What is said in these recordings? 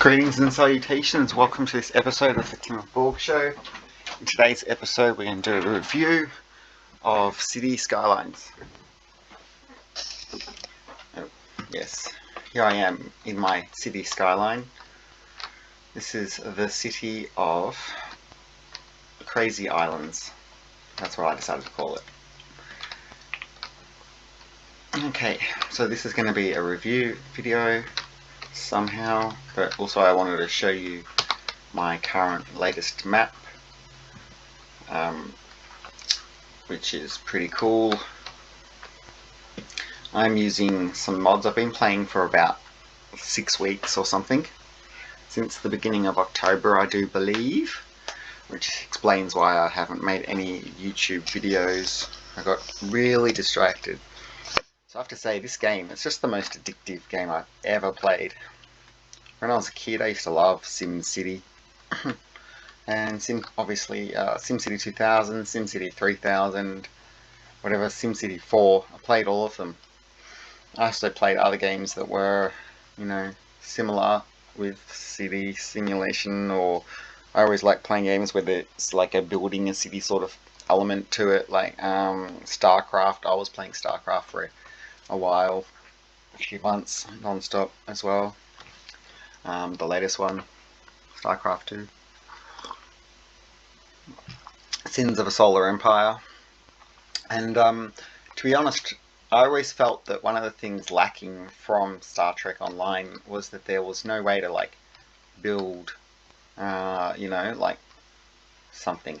Greetings and salutations, welcome to this episode of the Tim of Borg Show. In today's episode we're going to do a review of Cities Skylines. Oh, yes, here I am in my city skyline. This is the city of Crazy Islands. That's what I decided to call it. Okay, so this is going to be a review video somehow, but also I wanted to show you my current latest map, which is pretty cool. I'm using some mods. I've been playing for about 6 weeks or something, since the beginning of October I do believe, which explains why I haven't made any YouTube videos. I got really distracted. So I have to say, this game, it's just the most addictive game I've ever played. When I was a kid I used to love SimCity and obviously SimCity 2000, SimCity 3000, whatever, SimCity 4, I played all of them. I also played other games that were, similar with city simulation, or I always like playing games where there's like a building a city sort of element to it, like StarCraft. I was playing StarCraft for a while, a few months, non-stop as well. The latest one, StarCraft 2. Sins of a Solar Empire. And to be honest, I always felt that one of the things lacking from Star Trek Online was that there was no way to build, like something.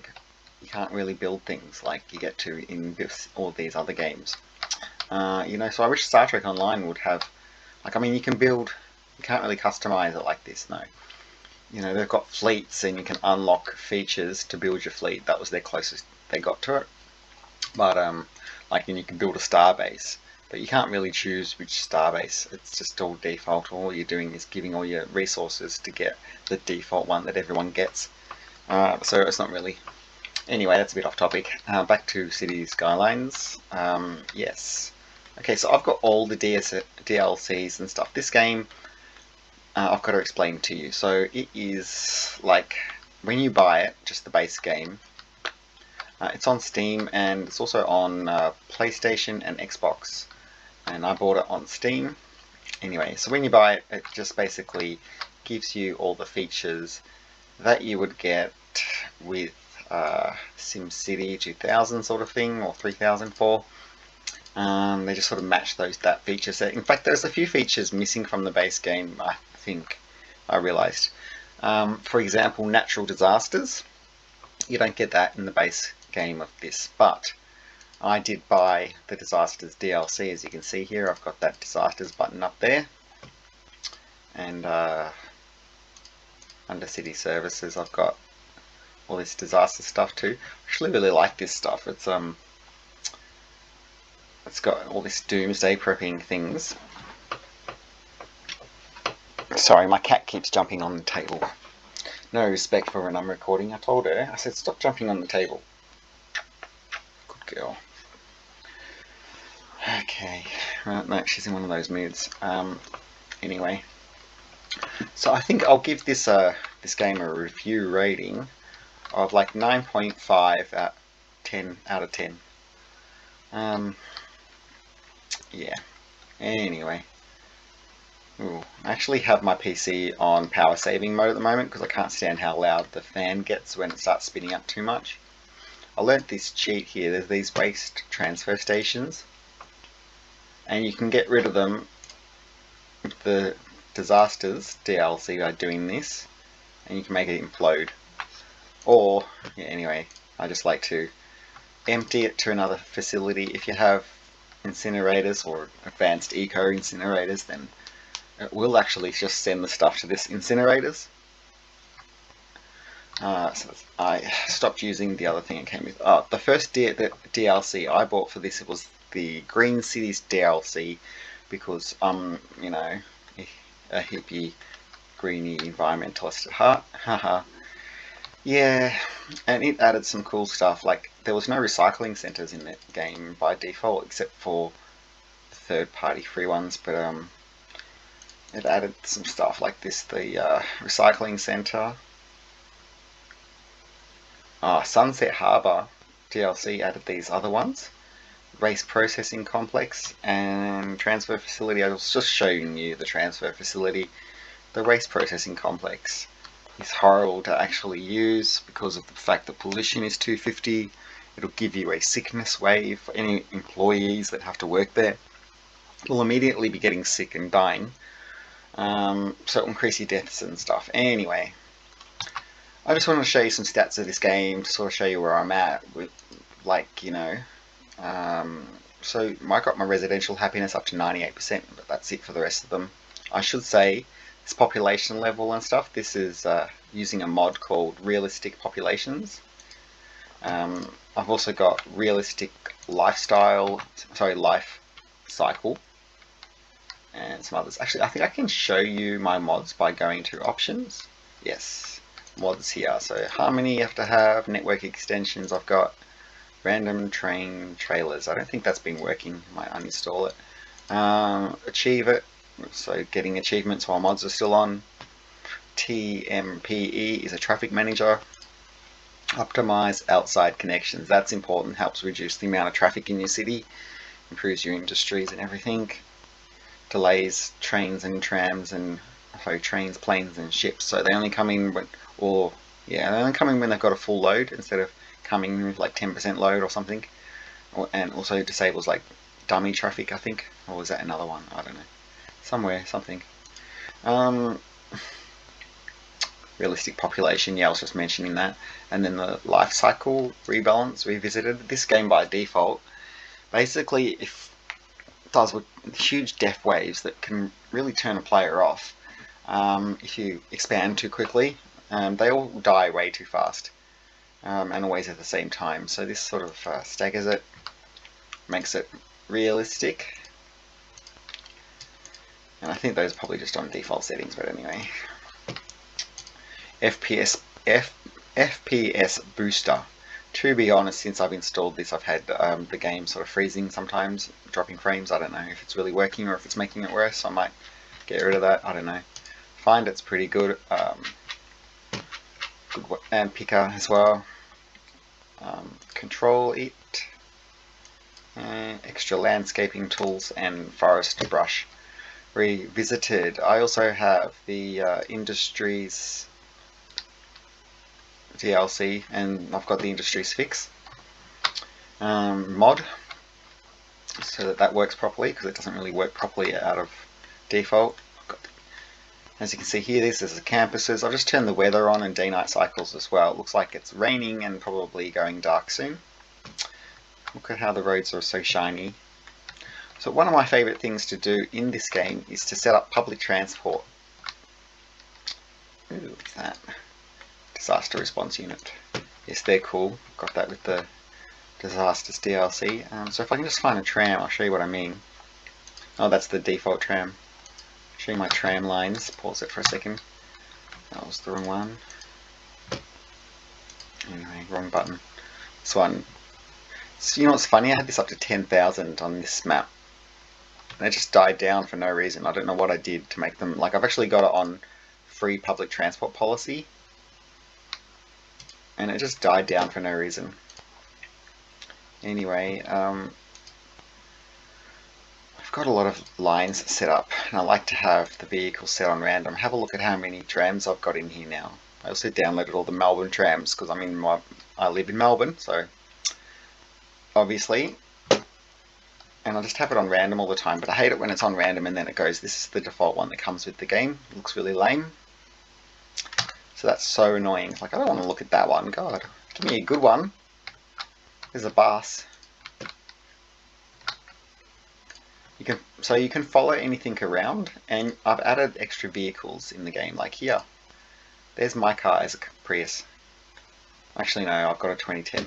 You can't really build things like you get to in all these other games. So I wish Star Trek Online would have, you can build, you can't really customize it like this, no. They've got fleets and you can unlock features to build your fleet. That was their closest they got to it. But you can build a starbase, but you can't really choose which starbase. It's just all default. All you're doing is giving all your resources to get the default one that everyone gets. So it's not really. Anyway, that's a bit off topic. Back to Cities Skylines. Yes. Okay, so I've got all the DLCs and stuff. This game, I've got to explain to you. So it is like, when you buy it, just the base game, it's on Steam and it's also on PlayStation and Xbox. And I bought it on Steam. Anyway, so when you buy it, it just basically gives you all the features that you would get with SimCity 2000 sort of thing, or 3004. They just sort of match that feature set. In fact, there's a few features missing from the base game, I think I realized. For example, natural disasters. You don't get that in the base game of this, but I did buy the disasters DLC. As you can see here, I've got that disasters button up there, and under city services I've got all this disaster stuff too. I actually really like this stuff. It's got all this doomsday prepping things. Sorry, my cat keeps jumping on the table. No respect for when I'm recording. I told her, I said, stop jumping on the table. Good girl. Okay, right, no, she's in one of those moods. Anyway, so I think I'll give this game a review rating of 9.5 out of 10. Yeah. Anyway. Ooh, I actually have my PC on power saving mode at the moment because I can't stand how loud the fan gets when it starts spinning up too much. I learnt this cheat here. There's these waste transfer stations, and you can get rid of them with the disasters DLC by doing this, and you can make it implode. Or, yeah, anyway, I just like to empty it to another facility. If you have incinerators or advanced eco incinerators, then it will actually just send the stuff to this incinerators. So I stopped using the other thing it came with. The first DLC I bought for this, it was the Green Cities DLC, because a hippie, greeny environmentalist at heart. Haha. Yeah, and it added some cool stuff. There was no recycling centers in the game by default, except for third-party free ones. But it added some stuff like this, the recycling center. Sunset Harbor DLC added these other ones. Race processing complex and transfer facility. I was just showing you the transfer facility. The race processing complex is horrible to actually use because of the fact that pollution is 250. It'll give you a sickness wave for any employees that have to work there. Will immediately be getting sick and dying. So it'll increase your deaths and stuff. Anyway, I just want to show you some stats of this game to sort of show you where I'm at with, like, you know, so I got my residential happiness up to 98%, but that's it for the rest of them. I should say, this population level and stuff, this is using a mod called Realistic Populations. I've also got Realistic Life Cycle, and some others. Actually, I think I can show you my mods by going to Options. Yes, mods here. So Harmony you have to have, network extensions I've got, random train trailers. I don't think that's been working. I might uninstall it. Achieve it. So getting achievements while mods are still on. TMPE is a traffic manager. Optimize outside connections. That's important. Helps reduce the amount of traffic in your city. Improves your industries and everything. Delays trains and trams and trains, planes and ships. So they only come in when, they only come in when they've got a full load instead of coming with like 10% load or something. And also disables like dummy traffic, I think. Or was that another one? I don't know. Something. Realistic population, yeah, I was just mentioning that. And then the life cycle rebalance revisited. This game by default basically does with huge death waves that can really turn a player off if you expand too quickly. They all die way too fast and always at the same time. So this sort of staggers it, makes it realistic. And I think those are probably just on default settings, but anyway. FPS booster. To be honest, since I've installed this, I've had the game sort of freezing sometimes, dropping frames. I don't know if it's really working or if it's making it worse. I might get rid of that. I don't know. Find it's pretty good. And picker as well. Control it. Extra landscaping tools and forest brush. Revisited. I also have the Industries DLC, and I've got the Industries Fix mod, so that works properly, because it doesn't really work properly out of default. As you can see here, this is the campuses. I've just turned the weather on and day-night cycles as well. It looks like it's raining and probably going dark soon. Look at how the roads are so shiny. So one of my favourite things to do in this game is to set up public transport. Ooh, what's that? Disaster response unit. Yes, they're cool. Got that with the disasters DLC. So if I can just find a tram, I'll show you what I mean. Oh, that's the default tram. Show you my tram lines. Pause it for a second. That was the wrong one. Anyway, wrong button. This one. So you know what's funny? I had this up to 10,000 on this map. And it just died down for no reason. I don't know what I did to make them. Like, I've actually got it on free public transport policy. And it just died down for no reason. Anyway, I've got a lot of lines set up, and I like to have the vehicle set on random. Have a look at how many trams I've got in here now. I also downloaded all the Melbourne trams because I live in Melbourne, so obviously. And I just have it on random all the time, but I hate it when it's on random and then it goes, this is the default one that comes with the game. It looks really lame. So that's so annoying. It's like, I don't want to look at that one. God, give me a good one. There's a bus. So you can follow anything around, and I've added extra vehicles in the game, like here. There's my car as a Prius. Actually, no, I've got a 2010.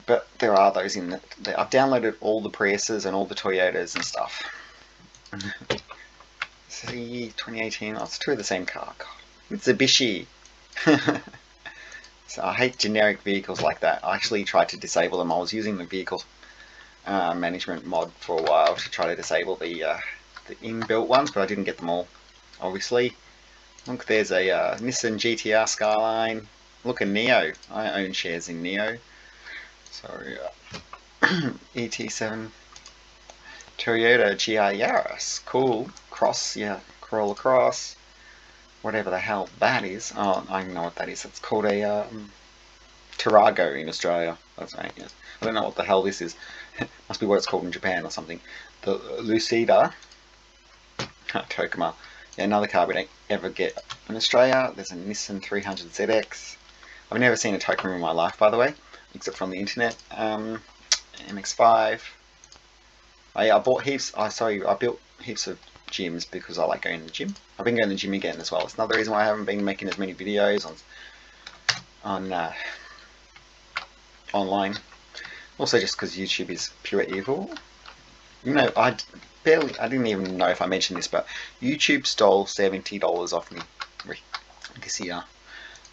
But there are those in it. I've downloaded all the Priuses and all the Toyotas and stuff. See, 2018. Oh, it's two of the same car. God. Mitsubishi. So I hate generic vehicles like that. I actually tried to disable them. I was using the vehicle management mod for a while to try to disable the the inbuilt ones, but I didn't get them all, obviously. Look, there's a Nissan GTR Skyline. Look, a Neo. I own shares in Neo. So, ET7. Toyota GR Yaris. Cool. Cross, yeah. Corolla Cross. Whatever the hell that is. Oh, I know what that is. It's called a Tarago in Australia. That's right, yes. I don't know what the hell this is. Must be what it's called in Japan or something. The Lucida. Tokuma. Yeah, another car we don't ever get in Australia. There's a Nissan 300ZX. I've never seen a Tokuma in my life, by the way, except from the internet. MX-5. I bought heaps. I built heaps of gyms because I like going to the gym. I've been going to the gym again as well. It's another reason why I haven't been making as many videos on online. Also, just because YouTube is pure evil. You know, I didn't even know if I mentioned this, but YouTube stole $70 off me this year.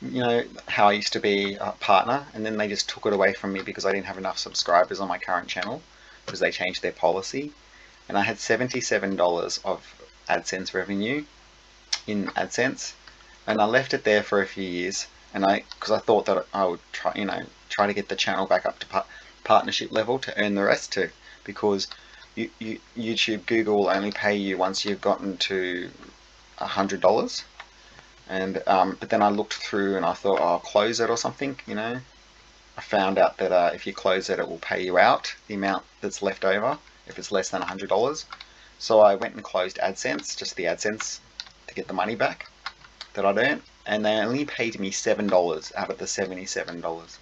You know how I used to be a partner, and then they just took it away from me because I didn't have enough subscribers on my current channel because they changed their policy, and I had $77 of AdSense revenue in AdSense, and I left it there for a few years, and because I thought that I would try to get the channel back up to partnership level to earn the rest too, because YouTube, Google will only pay you once you've gotten to $100. And but then I looked through and I thought, oh, I'll close it or something, you know. I found out that if you close it, it will pay you out the amount that's left over if it's less than $100. So I went and closed AdSense, just the AdSense, to get the money back that I'd earned, and they only paid me $7 out of the $77.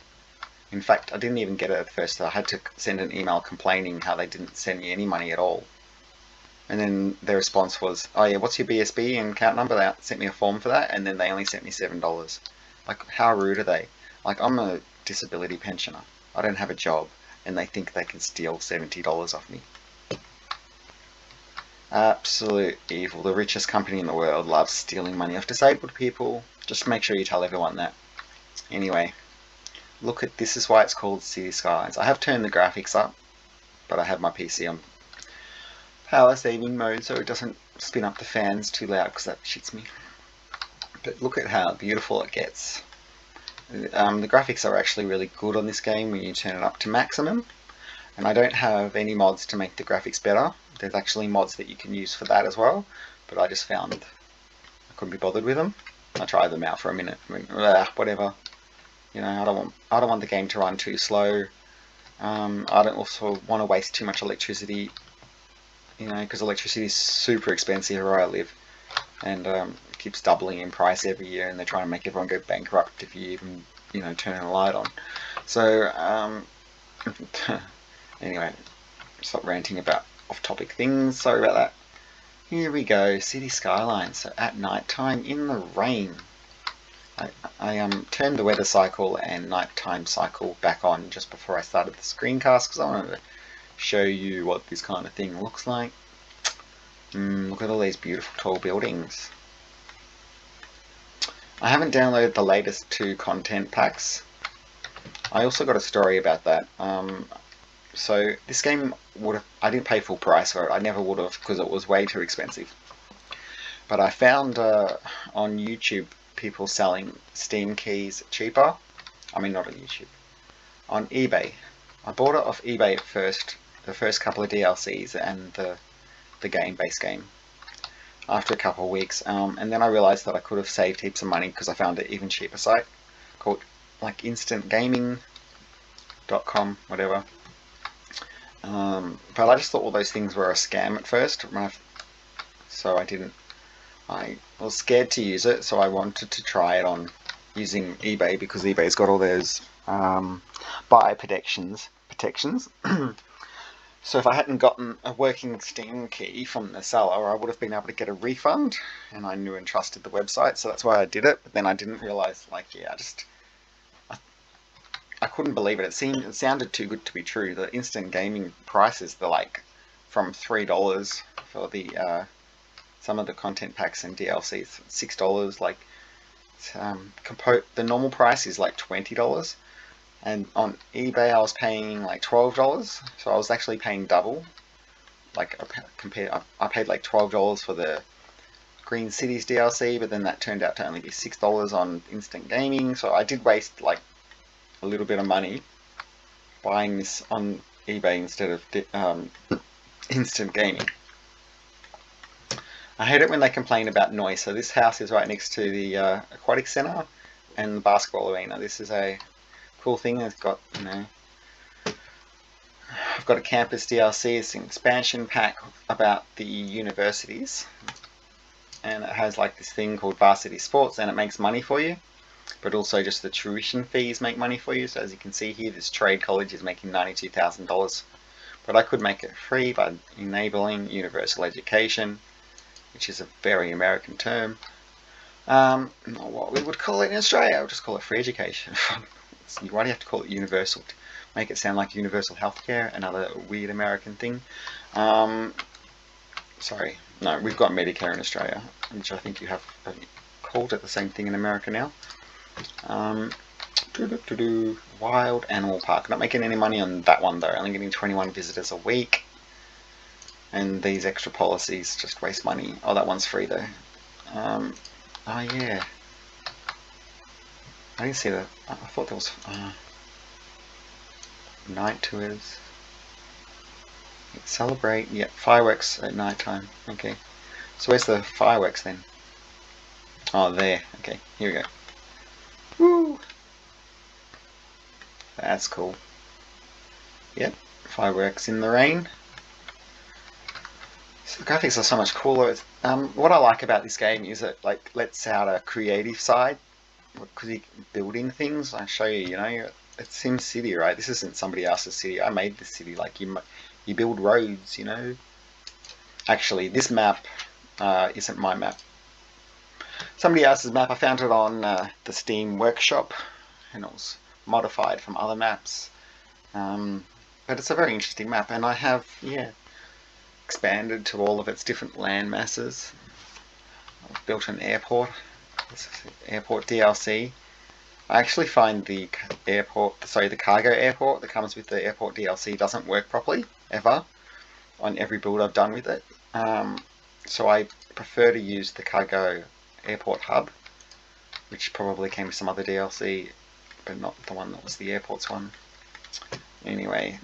In fact, I didn't even get it at first. I had to send an email complaining how they didn't send me any money at all. And then their response was, oh yeah, what's your BSB and account number? They sent me a form for that, and then they only sent me $7. Like, how rude are they? Like, I'm a disability pensioner. I don't have a job, and they think they can steal $70 off me. Absolute evil. The richest company in the world loves stealing money off disabled people. Just make sure you tell everyone that. Anyway, look at this. Is why it's called Cities Skylines. I have turned the graphics up, but I have my PC on power saving mode so it doesn't spin up the fans too loud because that shits me. But look at how beautiful it gets. The graphics are actually really good on this game when you turn it up to maximum, and I don't have any mods to make the graphics better. There's actually mods that you can use for that as well, but I just found I couldn't be bothered with them. I tried them out for a minute. Whatever. You know, I don't want the game to run too slow. I don't also want to waste too much electricity. You know, because electricity is super expensive where I live, and it keeps doubling in price every year, and they're trying to make everyone go bankrupt if you even, you know, turn a light on. So, anyway, stop ranting about off-topic things. Sorry about that. Here we go, City Skylines. So at night time in the rain. I turned the weather cycle and nighttime cycle back on just before I started the screencast because I wanted to show you what this kind of thing looks like. Look at all these beautiful tall buildings. I haven't downloaded the latest 2 content packs. I also got a story about that. So this game I didn't pay full price for it. I never would have because it was way too expensive. But I found on YouTube people selling Steam keys cheaper. I mean, not on YouTube. On eBay. I bought it off eBay at first. The first couple of DLCs and the base game after a couple of weeks, and then I realized that I could have saved heaps of money because I found an even cheaper site called like instantgaming.com, whatever. But I just thought all those things were a scam at first, so I was scared to use it, so I wanted to try it on using eBay because eBay's got all those buyer protections. So if I hadn't gotten a working Steam key from the seller, I would have been able to get a refund, and I knew and trusted the website, so that's why I did it. But then I didn't realize, like, yeah, I couldn't believe it. It sounded too good to be true. The instant gaming prices, they're like from $3 for the some of the content packs and DLCs, $6. Like the normal price is like $20. And on eBay I was paying like $12, so I was actually paying double. like I paid like $12 for the Green Cities DLC, but then that turned out to only be $6 on instant gaming. So I did waste like a little bit of money buying this on eBay instead of instant gaming. I hate it when they complain about noise. So this house is right next to the aquatic center and the basketball arena. This is a cool thing. It's got, you know, I've got a campus DLC. It's an expansion pack about the universities, and it has like this thing called Varsity Sports, and it makes money for you. But also just the tuition fees make money for you. So as you can see here, this trade college is making $92,000. But I could make it free by enabling universal education, which is a very American term. Not what we would call it in Australia. I would just call it free education. Why do you have to call it universal? To make it sound like universal healthcare, another weird American thing. Sorry, no, we've got Medicare in Australia, which I think you have called it the same thing in America now. Wild Animal Park. Not making any money on that one though. Only getting 21 visitors a week. And these extra policies just waste money. Oh, that one's free though. Oh yeah. I didn't see that. I thought there was night tours. Celebrate. Yeah, fireworks at night time. Okay. So where's the fireworks then? Oh, there. Okay, here we go. Woo! That's cool. Yep, fireworks in the rain. So the graphics are so much cooler. What I like about this game is it like lets out a creative side because you're building things. I show you, you know, it's Sim City, right? This isn't somebody else's city. I made this city. Like you build roads, you know. Actually, this map isn't my map. Somebody else's map. I found it on the Steam Workshop, and it was modified from other maps. But it's a very interesting map, and I have, yeah, expanded to all of its different land masses. I've built an airport. This is the airport DLC. I actually find the cargo airport that comes with the airport DLC doesn't work properly, ever, on every build I've done with it. So I prefer to use the cargo airport hub, which probably came with some other DLC, but not the one that was the airports one. Anyway,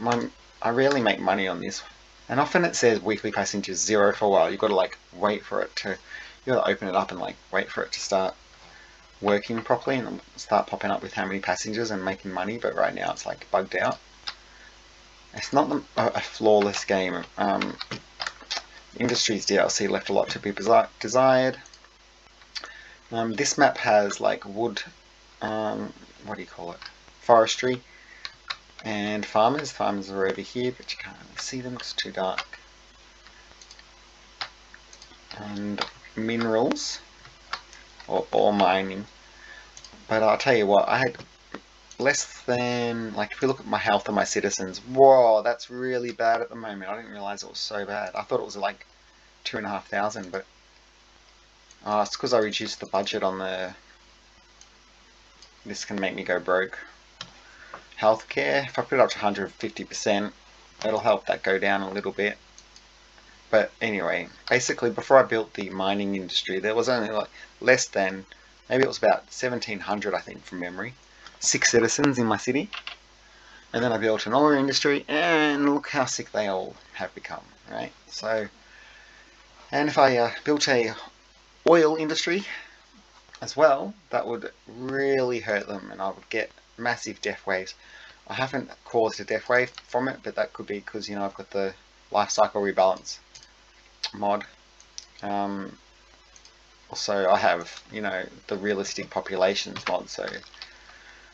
I rarely make money on this, and often it says weekly passengers 0 for a while. You've got to like wait for it to, you got to open it up and like wait for it to start working properly and start popping up with how many passengers and making money. But right now it's like bugged out. It's not a flawless game. Industries DLC left a lot to be desired. This map has like wood, what do you call it? Forestry and farmers. Farmers are over here, but you can't really see them because it's too dark. And minerals or mining. But I'll tell you what, I had less than, like, if we look at my health and my citizens, whoa, that's really bad at the moment. I didn't realize it was so bad. I thought it was like 2,500, but it's because I reduced the budget on the. This can make me go broke. Healthcare, if I put it up to 150%, it'll help that go down a little bit. But anyway, basically before I built the mining industry, there was only like less than, maybe it was about 1,700, I think, from memory. 6 citizens in my city. And then I built an oil industry, and look how sick they all have become, right? So, and if I built a oil industry as well, that would really hurt them, and I would get massive death waves. I haven't caused a death wave from it, but that could be because, you know, I've got the life cycle rebalance mod. Also I have, you know, the realistic populations mod, so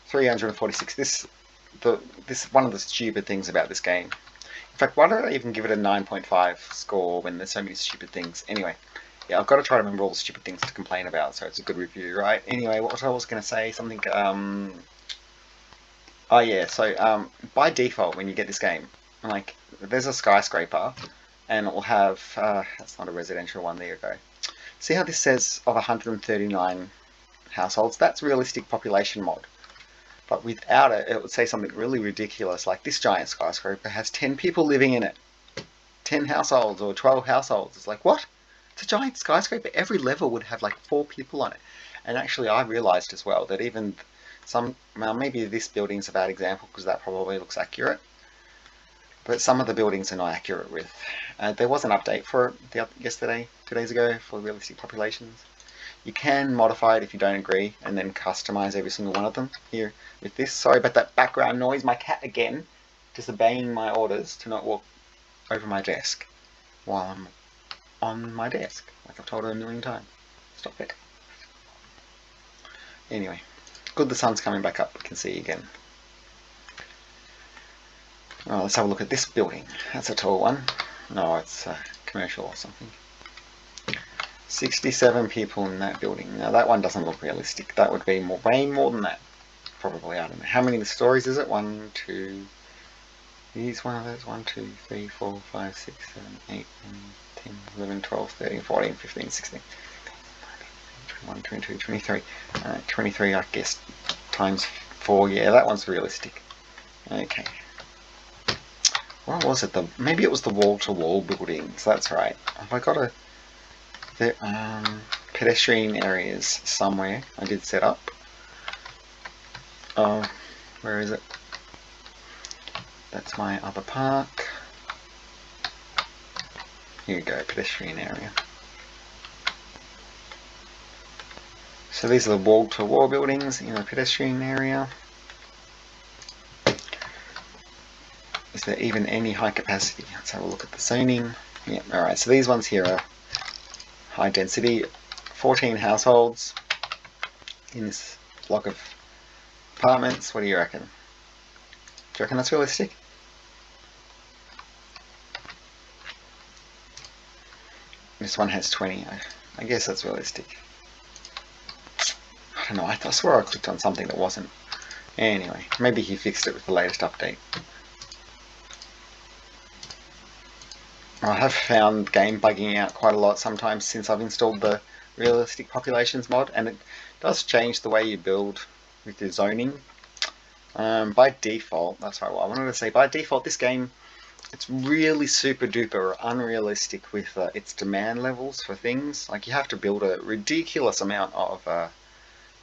346. This one of the stupid things about this game. In fact, why don't I even give it a 9.5 score when there's so many stupid things? Anyway, yeah, I've got to try to remember all the stupid things to complain about, so it's a good review, right? Anyway, what I was going to say, something, oh yeah, so by default when you get this game, like, there's a skyscraper, and it will have, that's not a residential one, there you go. See how this says of 139 households? That's realistic population mod. But without it, it would say something really ridiculous, like this giant skyscraper has 10 people living in it. 10 households or 12 households. It's like, what? It's a giant skyscraper. Every level would have like 4 people on it. And actually I realized as well that even well, maybe this building's a bad example because that probably looks accurate, but some of the buildings are not accurate with. There was an update for it yesterday, 2 days ago, for realistic populations. You can modify it if you don't agree and then customize every single one of them here with this. Sorry about that background noise. My cat again disobeying my orders to not walk over my desk while I'm on my desk, like I've told her a million times. Stop it. Anyway, good the sun's coming back up. We can see again. Oh, let's have a look at this building. That's a tall one. No, it's commercial or something. 67 people in that building. Now that one doesn't look realistic. That would be way more than that. Probably, I don't know. How many stories is it? 1, 2... Here's one of those. 1, 2, 3, 4, 5, 6, 7, 8, 9, 10, 11, 12, 13, 14, 15, 16, 21, 22, 23. 23, I guess, times 4. Yeah, that one's realistic. Okay. What was it? Maybe it was the wall-to-wall buildings. That's right. Have I got pedestrian areas somewhere I did set up? Oh, where is it? That's my other park. Here we go, pedestrian area. So these are the wall-to-wall buildings in the pedestrian area. Is there even any high capacity? Let's have a look at the zoning. Yeah, alright, so these ones here are high density, 14 households in this block of apartments. What do you reckon? Do you reckon that's realistic? This one has 20. I guess that's realistic. I don't know, I swear I clicked on something that wasn't. Anyway, maybe he fixed it with the latest update. I have found game bugging out quite a lot sometimes since I've installed the realistic populations mod, and it does change the way you build with your zoning. By default, that's right, what I wanted to say, by default this game, it's really super duper unrealistic with its demand levels for things. Like you have to build a ridiculous amount of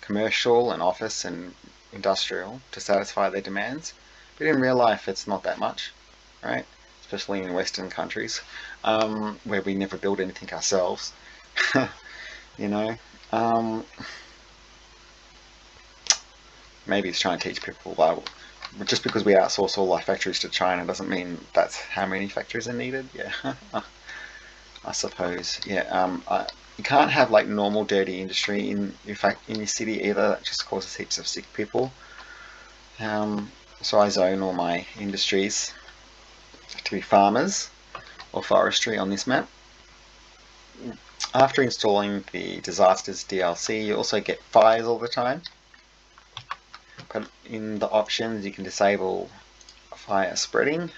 commercial and office and industrial to satisfy their demands, but in real life it's not that much, right? Especially in Western countries, where we never build anything ourselves. You know, maybe it's trying to teach people that just because we outsource all our factories to China doesn't mean that's how many factories are needed. Yeah, I suppose. Yeah, you can't have like normal dirty industry in your city either. That just causes heaps of sick people. So I zone all my industries to be farmers or forestry on this map. After installing the disasters DLC, you also get fires all the time. But in the options, you can disable fire spreading.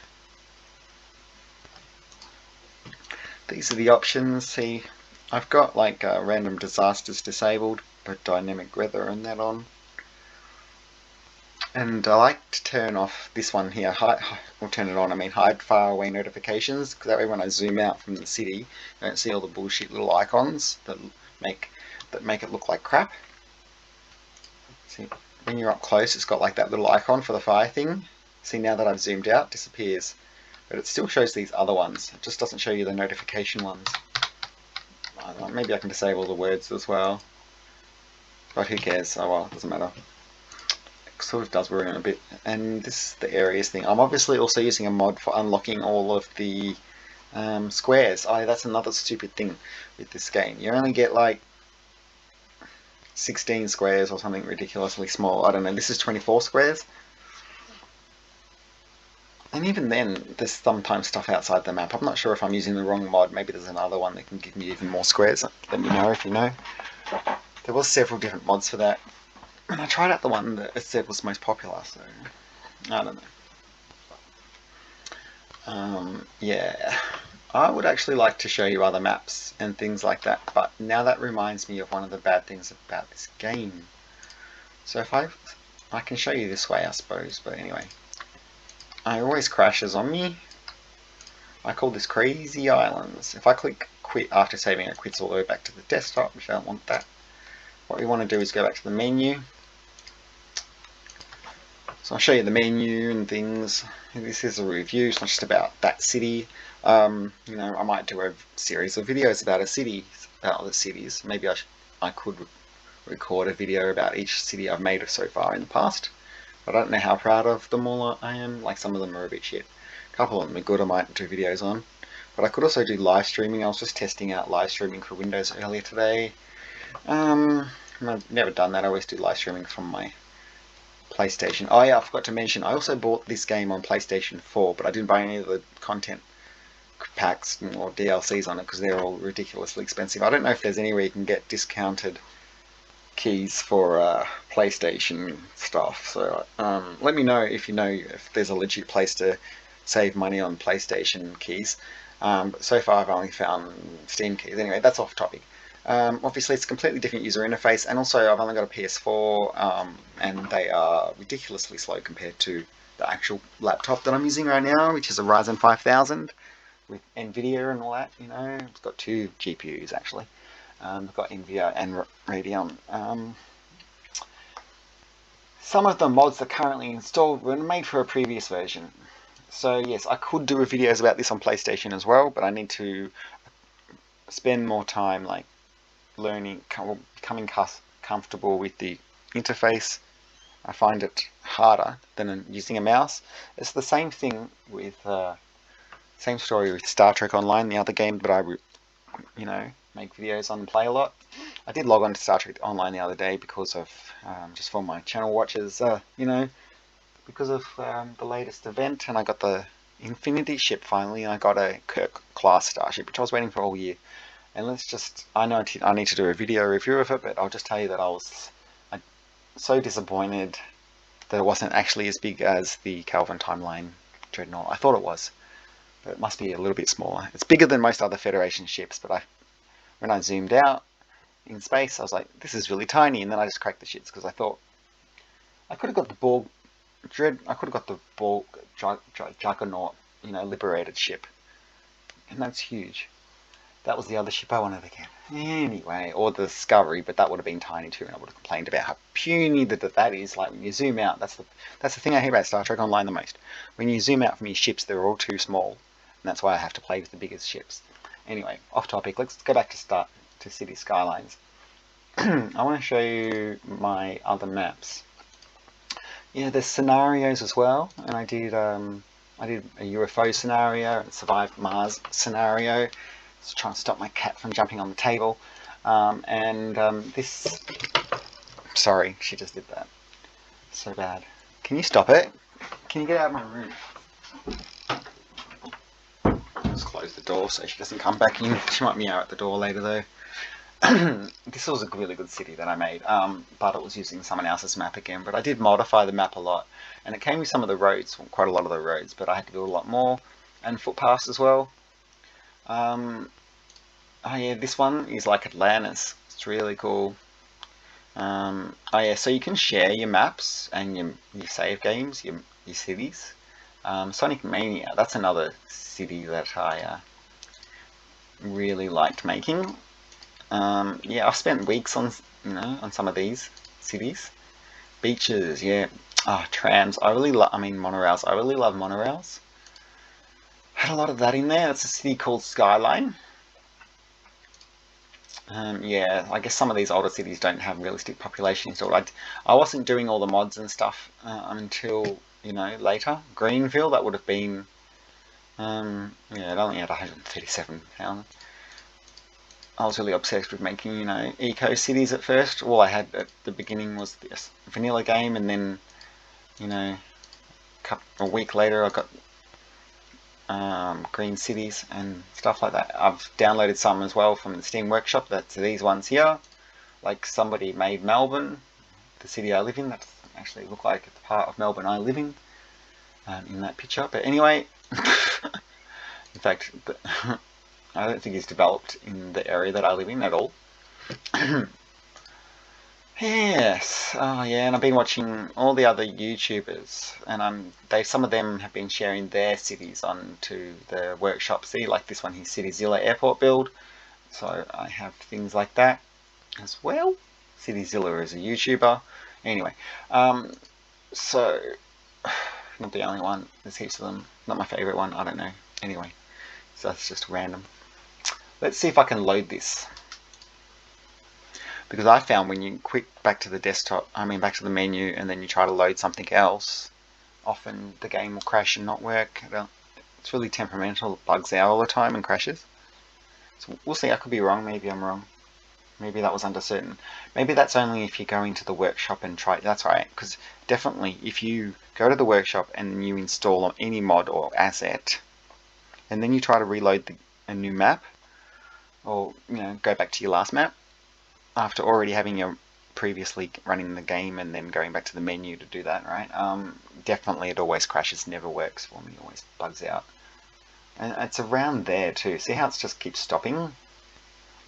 These are the options. See, I've got like random disasters disabled, but dynamic weather and that on. And I like to turn off this one here, turn it on, hide far away notifications, because that way when I zoom out from the city, I don't see all the bullshit little icons that make it look like crap. See, when you're up close, it's got like that little icon for the fire thing. See, now that I've zoomed out, it disappears. But it still shows these other ones. It just doesn't show you the notification ones. Maybe I can disable the words as well. But who cares? Oh well, it doesn't matter. Sort of does ruin it a bit. And this is the areas thing. I'm obviously also using a mod for unlocking all of the squares. That's another stupid thing with this game. You only get like 16 squares or something ridiculously small. I don't know, this is 24 squares. And even then, there's sometimes stuff outside the map. I'm not sure if I'm using the wrong mod. Maybe there's another one that can give me even more squares. Let me know if you know. There was several different mods for that. And I tried out the one that it said was most popular, so I don't know. Yeah, I would actually like to show you other maps and things like that, but now that reminds me of one of the bad things about this game. So if I can show you this way, I suppose, but anyway. It always crashes on me. I call this Crazy Islands. If I click quit after saving, it quits all the way back to the desktop, which I don't want that. What we want to do is go back to the menu. So I'll show you the menu and things. This is a review, it's not just about that city. You know, I might do a series of videos about a city, about other cities. Maybe I could record a video about each city I've made so far in the past. But I don't know how proud of them all I am. Like, some of them are a bit shit. A couple of them are good, I might do videos on. But I could also do live streaming. I was just testing out live streaming for Windows earlier today. I've never done that. I always do live streaming from my PlayStation. Oh yeah, I forgot to mention, I also bought this game on PlayStation 4, but I didn't buy any of the content packs or DLCs on it because they're all ridiculously expensive. I don't know if there's anywhere you can get discounted keys for PlayStation stuff, so let me know if you know if there's a legit place to save money on PlayStation keys. But so far I've only found Steam keys. Anyway, that's off topic. Obviously it's a completely different user interface, and also I've only got a PS4, and they are ridiculously slow compared to the actual laptop that I'm using right now, which is a Ryzen 5000 with Nvidia and all that. You know, it's got 2 GPUs actually. I've got Nvidia and Radeon. Some of the mods that are currently installed were made for a previous version. So yes, I could do videos about this on PlayStation as well, but I need to spend more time like learning, becoming comfortable with the interface. I find it harder than using a mouse. It's the same thing with, same story with Star Trek Online, the other game that I, you know, make videos on and play a lot. I did log on to Star Trek Online the other day because of, just for my channel watchers, you know, because of the latest event, and I got the Infinity ship finally, and I got a Kirk class starship, which I was waiting for all year. And let's just, I know I need to do a video review of it, but I'll just tell you that I was so disappointed that it wasn't actually as big as the Calvin Timeline Dreadnought. I thought it was, but it must be a little bit smaller. It's bigger than most other Federation ships, but when I zoomed out in space, I was like, this is really tiny, and then I just cracked the shits because I thought I could have got the Borg Juggernaut, you know, liberated ship, and that's huge. That was the other ship I wanted to get. Anyway, or the Discovery, but that would have been tiny too, and I would have complained about how puny that is. Like, when you zoom out, that's the thing I hate about Star Trek Online the most. When you zoom out from your ships, they're all too small, and that's why I have to play with the biggest ships. Anyway, off topic. Let's go back to Cities Skylines. I want to show you my other maps. Yeah, there's scenarios as well, and I did a UFO scenario and survived Mars scenario. Just trying to stop my cat from jumping on the table. This... Sorry, she just did that. So bad. Can you stop it? Can you get out of my room? Just close the door so she doesn't come back in. She might meow at the door later though. This was a really good city that I made, but it was using someone else's map again. But I did modify the map a lot, and it came with some of the roads, quite a lot of the roads, but I had to build a lot more, and footpaths as well. Oh yeah, this one is like Atlantis. It's really cool. Oh yeah, so you can share your maps and your save games, your cities. Sonic Mania, that's another city that I really liked making. Yeah, I've spent weeks on, you know, on some of these cities. Beaches, yeah. Trams. I mean monorails. I really love monorails. Had a lot of that in there. It's a city called Skyline. Yeah, I guess some of these older cities don't have realistic population installed. I wasn't doing all the mods and stuff until, you know, later. Greenville, that would have been, yeah, it only had 137,000. I was really obsessed with making, you know, eco cities at first. All I had at the beginning was this vanilla game, and then, you know, a week later I got green cities and stuff like that. I've downloaded some as well from the Steam Workshop. That's these ones here. Like, somebody made Melbourne, the city I live in. That doesn't actually look like the part of Melbourne I live in that picture. But anyway, in fact, I don't think it's developed in the area that I live in at all. Yes. Oh yeah, and I've been watching all the other YouTubers, and some of them have been sharing their cities onto the workshop. See, like this one here, Cityzilla Airport build. So I have things like that as well. Cityzilla is a YouTuber. Anyway, so not the only one. There's heaps of them. Not my favorite one. I don't know. Anyway, so that's just random. Let's see if I can load this. Because I found when you click back to the desktop, back to the menu, and then you try to load something else, often the game will crash and not work. It's really temperamental. It bugs out all the time and crashes. So we'll see. I could be wrong. Maybe I'm wrong. Maybe that was under certain. Maybe that's only if you go into the workshop and try. That's right. Because definitely, if you go to the workshop and you install any mod or asset, and then you try to reload a new map, or go back to your last map, after already having your previously running the game and then going back to the menu to do that, right? Definitely it always crashes, never works for me, always bugs out. And it's around there too. See how it just keeps stopping?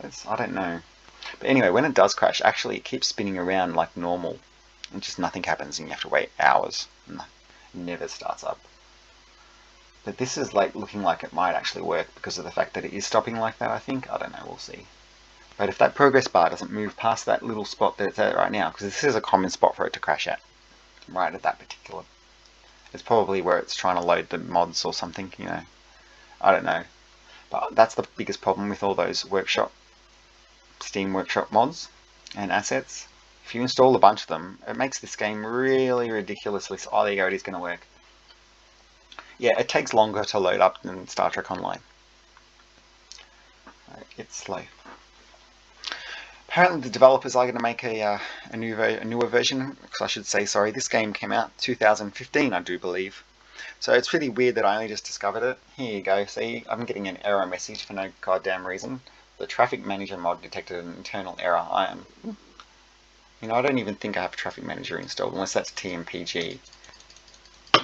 I don't know. But anyway, when it does crash, actually it keeps spinning around like normal. And just nothing happens and you have to wait hours. And it never starts up. But this is like looking like it might actually work because of the fact that it is stopping like that, I think. I don't know, we'll see. But if that progress bar doesn't move past that little spot that it's at right now, because this is a common spot for it to crash at, right at that particular, it's probably where it's trying to load the mods or something, I don't know. But that's the biggest problem with all those Steam Workshop mods and assets. If you install a bunch of them, it makes this game really ridiculously, oh there you go, it is going to work. Yeah, it takes longer to load up than Star Trek Online. It's slow. Apparently the developers are going to make a newer version, because I should say, sorry, this game came out 2015, I do believe. So it's pretty weird that I only just discovered it. Here you go, see, I'm getting an error message for no goddamn reason. The Traffic Manager mod detected an internal error. I don't even think I have Traffic Manager installed, unless that's TMPG.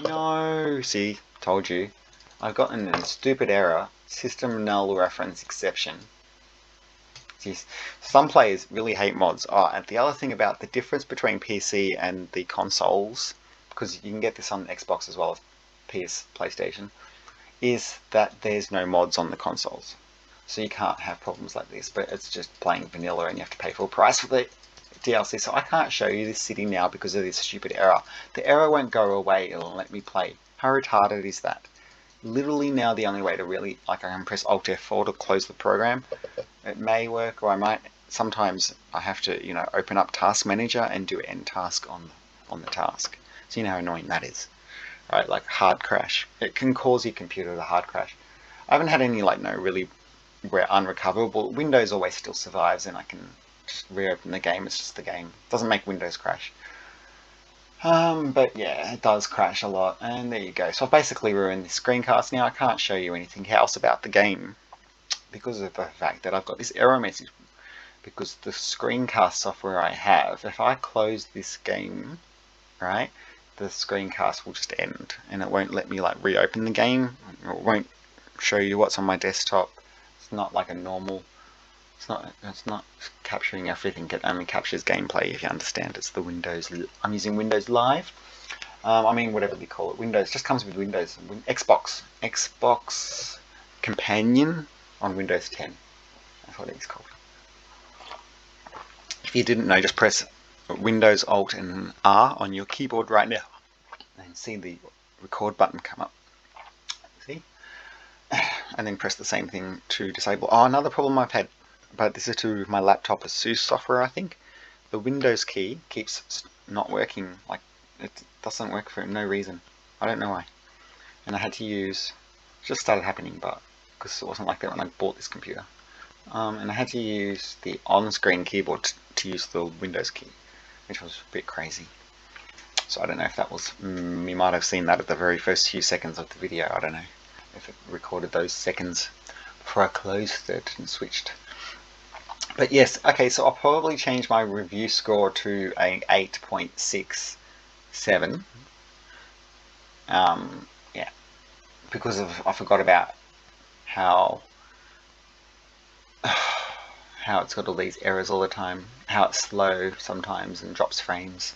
No, see, told you. I've gotten a stupid error, system null reference exception. Jeez. Some players really hate mods. And the other thing about the difference between PC and the consoles, because you can get this on Xbox as well as PlayStation, is that there's no mods on the consoles. So you can't have problems like this, but it's just playing vanilla and you have to pay full price for the DLC. So I can't show you this city now because of this stupid error. The error won't go away, it'll let me play. How retarded is that? Literally now the only way to really, I can press Alt F4 to close the program. It may work, or I might, sometimes I have to, open up Task Manager and do end task on the task. So you know how annoying that is. Right, like hard crash. It can cause your computer to hard crash. I haven't had any really where unrecoverable. Windows always still survives and I can just reopen the game, it's just the game. It doesn't make Windows crash. But yeah, it does crash a lot, and there you go. So I've basically ruined the screencast now. I can't show you anything else about the game because of the fact that I've got this error message. Because the screencast software I have, if I close this game, right, the screencast will just end, and it won't let me reopen the game. It won't show you what's on my desktop. It's not like a normal. It's not capturing everything. It only captures gameplay, if you understand. It's the Windows. I'm using Windows Live. Whatever you call it. Windows just comes with Windows. Xbox Companion on Windows 10. That's what it's called. If you didn't know, just press Windows Alt and R on your keyboard right now, and see the record button come up. See? And then press the same thing to disable. Another problem I've had. But this is to do with my laptop ASUS software, I think. The Windows key keeps not working. It doesn't work for no reason. I don't know why. And I had to use, it just started happening, but because it wasn't like that when I bought this computer. And I had to use the on-screen keyboard to use the Windows key, which was a bit crazy. So I don't know if that was, you might have seen that at the very first few seconds of the video. I don't know if it recorded those seconds before I closed it and switched. But yes, okay, so I'll probably change my review score to an 8.67. Yeah, because I forgot about how how it's got all these errors all the time, how it's slow sometimes and drops frames,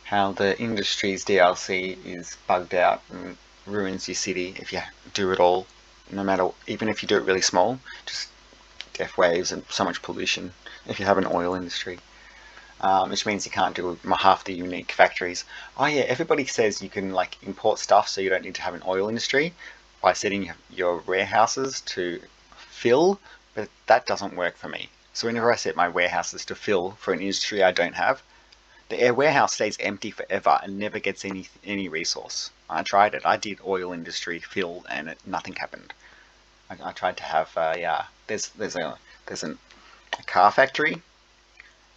how the industry's DLC is bugged out and ruins your city if you do it all, no matter, even if you do it really small, just death waves and so much pollution if you have an oil industry. Which means you can't do half the unique factories. Oh yeah, everybody says you can like import stuff so you don't need to have an oil industry by setting your warehouses to fill, but that doesn't work for me. So whenever I set my warehouses to fill for an industry I don't have, the air warehouse stays empty forever and never gets any resource. I tried it. I did oil industry fill and nothing happened. I tried to have there's a car factory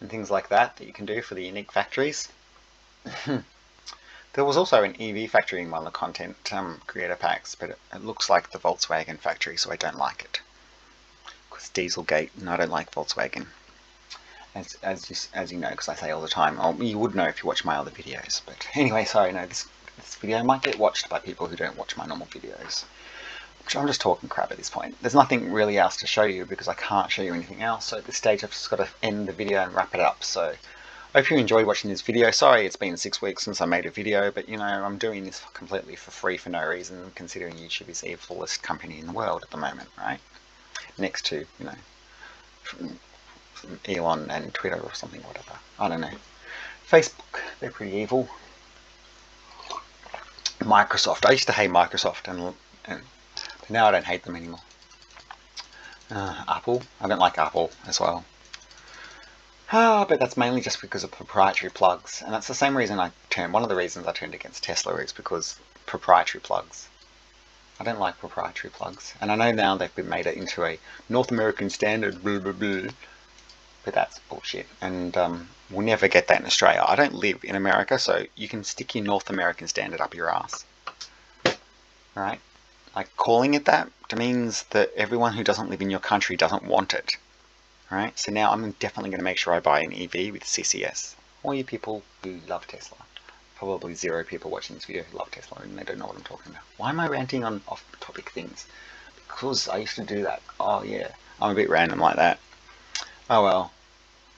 and things like that you can do for the unique factories. There was also an EV factory in one of the content creator packs, but it looks like the Volkswagen factory, so I don't like it. Because Dieselgate, and I don't like Volkswagen. As you know, because I say all the time. You would know if you watch my other videos. But anyway, sorry, no, this video might get watched by people who don't watch my normal videos. I'm just talking crap at this point. There's nothing really else to show you because I can't show you anything else. So at this stage, I've just got to end the video and wrap it up. So I hope you enjoyed watching this video. Sorry it's been 6 weeks since I made a video, but you know, I'm doing this completely for free for no reason, considering YouTube is the fullest company in the world at the moment, right? Next to, you know, Elon and Twitter or something, whatever. I don't know. Facebook, they're pretty evil. Microsoft, I used to hate Microsoft and now I don't hate them anymore. Apple, I don't like Apple as well. But that's mainly just because of proprietary plugs, and that's the same reason one of the reasons I turned against Tesla is because proprietary plugs. I don't like proprietary plugs, and I know now they've been made it into a North American standard, blah, blah, blah, but that's bullshit, and we'll never get that in Australia. I don't live in America, so you can stick your North American standard up your ass. Right? Like, calling it that means that everyone who doesn't live in your country doesn't want it. Right? So now I'm definitely going to make sure I buy an EV with CCS. All you people who love Tesla. Probably 0 people watching this video who love Tesla and they don't know what I'm talking about. Why am I ranting on off-topic things? Because I used to do that. Oh yeah, I'm a bit random like that. Oh well.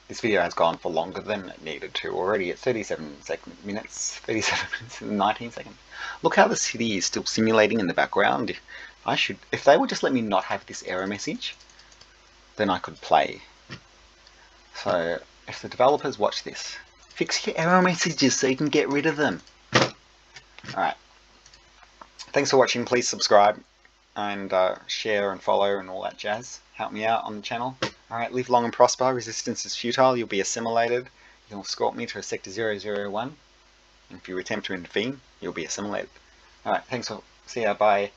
This video has gone for longer than it needed to already. It's 37 minutes and 19 seconds. Look how the city is still simulating in the background. If they would just let me not have this error message, then I could play. So if the developers watch this, fix your error messages so you can get rid of them. Alright. Thanks for watching. Please subscribe and share and follow and all that jazz. Help me out on the channel. Alright, live long and prosper. Resistance is futile. You'll be assimilated. You'll escort me to a sector 001. And if you attempt to intervene, you'll be assimilated. Alright, thanks for... See ya. Bye.